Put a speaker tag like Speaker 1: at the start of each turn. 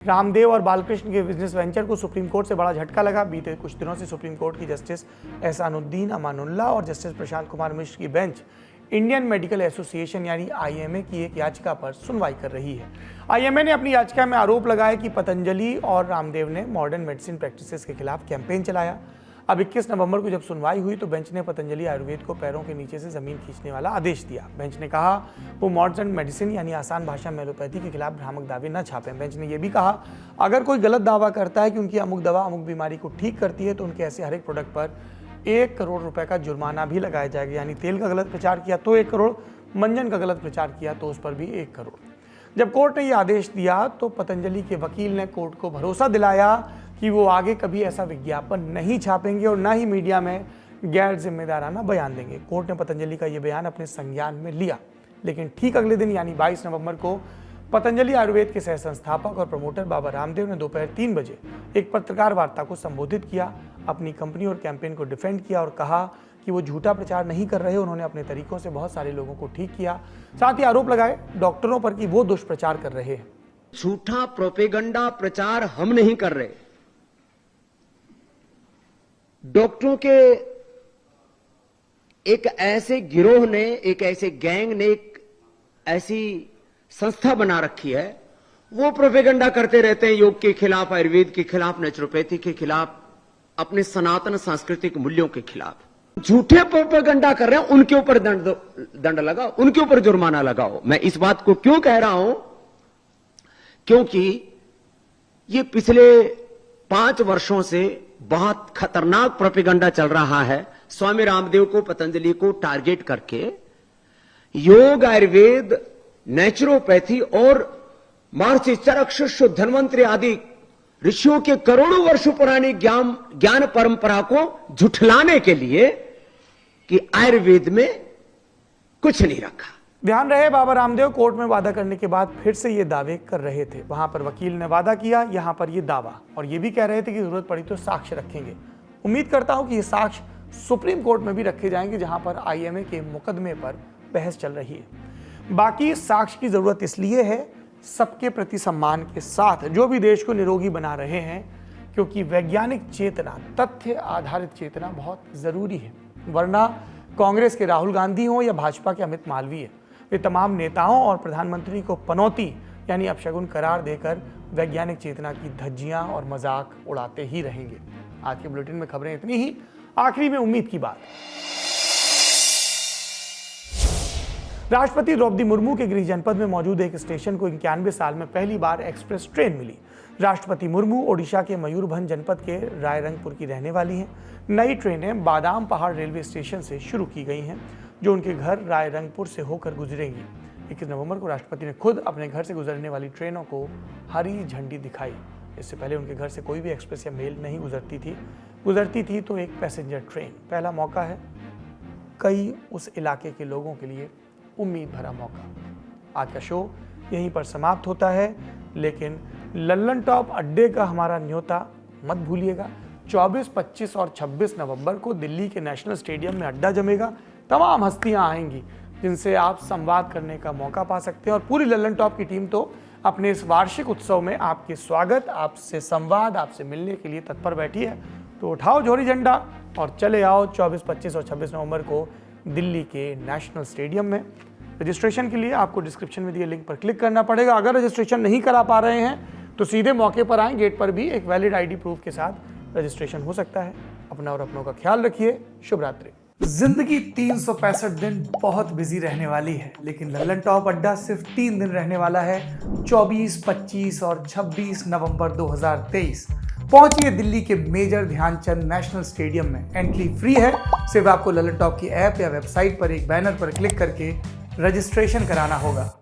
Speaker 1: रामदेव और बालकृष्ण के business venture को सुप्रीम कोर्ट से बड़ा झटका लगा। बीते कुछ दिनों से सुप्रीम कोर्ट की जस्टिस एहसानुद्दीन अमानुल्लाह और जस्टिस प्रशांत कुमार मिश्र की बेंच इंडियन मेडिकल एसोसिएशन यानी आईएमए की एक याचिका पर सुनवाई कर रही है। आईएमए ने अपनी याचिका में आरोप लगाया कि पतंजलि और रामदेव ने मॉडर्न मेडिसिन प्रैक्टिसेस के खिलाफ कैंपेन चलाया। अब 21 नवंबर को जब सुनवाई हुई तो बेंच ने पतंजलि आयुर्वेद को पैरों के नीचे से जमीन खींचने वाला आदेश दिया। बेंच ने कहा वो मॉडर्न मेडिसिन यानी आसान भाषा में एलोपैथी के खिलाफ भ्रामक दावे न छापें। बेंच ने यह भी कहा अगर कोई गलत दावा करता है कि उनकी अमुक दवा अमुक बीमारी को ठीक करती है तो उनके ऐसे हर एक प्रोडक्ट पर 1 करोड़ रुपए का जुर्माना भी लगाया जाएगा। यानी तेल का गलत प्रचार किया तो 1 करोड़, मंजन का गलत प्रचार किया तो उस पर भी 1 करोड़। जब कोर्ट ने यह आदेश दिया तो पतंजलि के वकील ने कोर्ट को भरोसा दिलाया कि वो आगे कभी ऐसा विज्ञापन नहीं छापेंगे और न ही मीडिया में गैर जिम्मेदाराना बयान देंगे। कोर्ट ने पतंजलि का ये बयान अपने संज्ञान में लिया, लेकिन ठीक अगले दिन यानी 22 नवंबर को पतंजलि आयुर्वेद के सह संस्थापक और प्रमोटर बाबा रामदेव ने दोपहर 3 बजे एक पत्रकार वार्ता को संबोधित किया, अपनी कंपनी और कैंपेन को डिफेंड किया और कहा कि वो झूठा प्रचार नहीं कर रहे। उन्होंने अपने तरीकों से बहुत सारे लोगों को ठीक किया। साथ ही आरोप लगाए डॉक्टरों पर कि वो दुष्प्रचार कर रहे हैं।
Speaker 2: झूठा प्रोपेगेंडा प्रचार हम नहीं कर रहे। डॉक्टरों के एक ऐसे गिरोह ने, एक ऐसे गैंग ने, एक ऐसी संस्था बना रखी है, वो प्रोपेगेंडा करते रहते हैं योग के खिलाफ, आयुर्वेद के खिलाफ, नेचुरोपैथी के खिलाफ, अपने सनातन सांस्कृतिक मूल्यों के खिलाफ। झूठे प्रोपेगेंडा कर रहे हैं, उनके ऊपर दंड लगाओ, उनके ऊपर जुर्माना लगाओ। मैं इस बात को क्यों कह रहा हूं? क्योंकि ये पिछले 5 वर्षों से बहुत खतरनाक प्रोपेगेंडा चल रहा है स्वामी रामदेव को, पतंजलि को टारगेट करके। योग, आयुर्वेद, नेचुरोपैथी और महर्षि चरक, शिष्य, धन्वंतरि आदि ऋषियों के करोड़ों वर्षों पुरानी ज्ञान परंपरा को झुठलाने के लिए कि आयुर्वेद में कुछ नहीं रखा।
Speaker 1: ध्यान रहे बाबा रामदेव कोर्ट में वादा करने के बाद फिर से ये दावे कर रहे थे। वहां पर वकील ने वादा किया, यहां पर ये दावा, और ये भी कह रहे थे कि जरूरत पड़ी तो साक्ष्य रखेंगे। उम्मीद करता हूं कि ये साक्ष्य सुप्रीम कोर्ट में भी रखे जाएंगे जहां पर आईएमए के मुकदमे पर बहस चल रही है। बाकी साक्ष्य की जरूरत इसलिए है सबके प्रति सम्मान के साथ, जो भी देश को निरोगी बना रहे हैं, क्योंकि वैज्ञानिक चेतना, तथ्य आधारित चेतना बहुत जरूरी है। वरना कांग्रेस के राहुल गांधी हो या भाजपा के अमित मालवीय, वे तमाम नेताओं और प्रधानमंत्री को पनौती यानी अपशगुन करार देकर वैज्ञानिक चेतना की धज्जियां और मजाक उड़ाते ही रहेंगे। आज के बुलेटिन में खबरें इतनी ही। आखिरी में उम्मीद की बात। राष्ट्रपति द्रौपदी मुर्मू के गृह जनपद में मौजूद एक स्टेशन को 91 साल में पहली बार एक्सप्रेस ट्रेन मिली। राष्ट्रपति मुर्मू ओडिशा के मयूरभंज जनपद के रायरंगपुर की रहने वाली हैं। नई ट्रेनें बादाम पहाड़ रेलवे स्टेशन से शुरू की गई हैं, जो उनके घर रायरंगपुर से होकर गुजरेंगी। 21 नवंबर को राष्ट्रपति ने खुद अपने घर से गुजरने वाली ट्रेनों को हरी झंडी दिखाई। इससे पहले उनके घर से कोई भी एक्सप्रेस या मेल नहीं गुजरती थी तो एक पैसेंजर ट्रेन। पहला मौका है कई उस इलाके के लोगों के लिए उम्मीद भरा मौका। आज का शो यहीं पर समाप्त होता है, लेकिन लल्लन टॉप अड्डे का हमारा न्योता मत भूलिएगा। 24, 25 और 26 नवंबर को दिल्ली के नेशनल स्टेडियम में अड्डा जमेगा। तमाम हस्तियां आएंगी जिनसे आप संवाद करने का मौका पा सकते हैं, और पूरी लल्लन टॉप की टीम तो अपने इस वार्षिक उत्सव में आपके स्वागत, आपसे संवाद, आपसे मिलने के लिए तत्पर बैठी है। तो उठाओ झोरी झंडा और चले आओ 24, 25 और 26 नवंबर को दिल्ली के नेशनल स्टेडियम में। रजिस्ट्रेशन के लिए आपको डिस्क्रिप्शन में दिए लिंक पर क्लिक करना पड़ेगा। अगर रजिस्ट्रेशन नहीं करा पा रहे हैं तो सीधे मौके पर आएं, गेट पर भी एक वैलिड आईडी प्रूफ के साथ रजिस्ट्रेशन हो सकता है। अपना और अपनों का ख्याल रखिए। शुभ रात्रि। जिंदगी 365 दिन बहुत बिजी रहने वाली है, लेकिन लल्लन टॉप अड्डा सिर्फ 3 दिन रहने वाला है। 24, 25 और 26 नवंबर 2023 पहुंचिए दिल्ली के मेजर ध्यानचंद नेशनल स्टेडियम में। एंट्री फ्री है। सिर्फ आपको लल्लन टॉप की ऐप या वेबसाइट पर एक बैनर पर क्लिक करके रजिस्ट्रेशन कराना होगा।